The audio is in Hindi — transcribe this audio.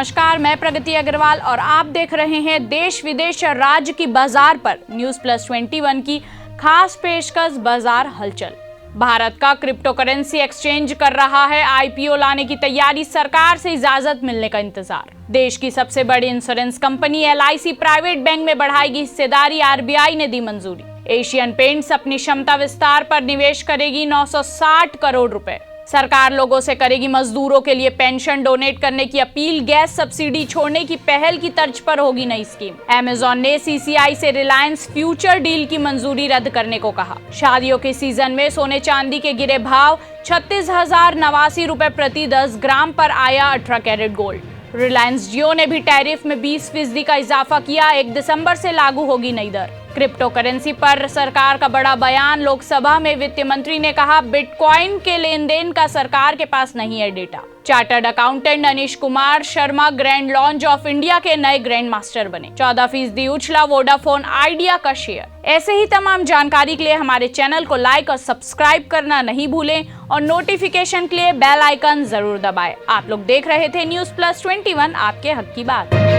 नमस्कार, मैं प्रगति अग्रवाल और आप देख रहे हैं देश विदेश और राज्य की बाजार पर NewsPlus21 की खास पेशकश बाजार हलचल। भारत का क्रिप्टो करेंसी एक्सचेंज कर रहा है IPO लाने की तैयारी, सरकार से इजाजत मिलने का इंतजार। देश की सबसे बड़ी insurance company LIC private bank में बढ़ाएगी हिस्सेदारी, RBI ने दी मंजूरी। एशियन पेंट्स अपनी क्षमता विस्तार पर निवेश करेगी 960 करोड़ रुपए। सरकार लोगों से करेगी मजदूरों के लिए पेंशन डोनेट करने की अपील। गैस सब्सिडी छोड़ने की पहल की तर्ज पर होगी नई स्कीम। अमेजॉन ने CCI से रिलायंस फ्यूचर डील की मंजूरी रद्द करने को कहा। शादियों के सीजन में सोने चांदी के गिरे भाव, 36,089 रुपए प्रति 10 ग्राम पर आया 18 कैरेट गोल्ड। रिलायंस जियो ने भी टैरिफ में 20% का इजाफा किया, 1 दिसंबर से लागू होगी नई दर। क्रिप्टो करेंसी पर सरकार का बड़ा बयान, लोकसभा में वित्त मंत्री ने कहा बिटकॉइन के लेन देन का सरकार के पास नहीं है data. Chartered accountant Anish Kumar Sharma grand launch of India के नए ग्रैंड मास्टर बने। 14% उछला वोडाफोन आइडिया का शेयर। ऐसे ही तमाम जानकारी के लिए हमारे चैनल को लाइक और सब्सक्राइब करना नहीं भूलें और नोटिफिकेशन के लिए बेल आइकन जरूर दबाएं। आप लोग देख रहे थे NewsPlus21, आपके हक की बात।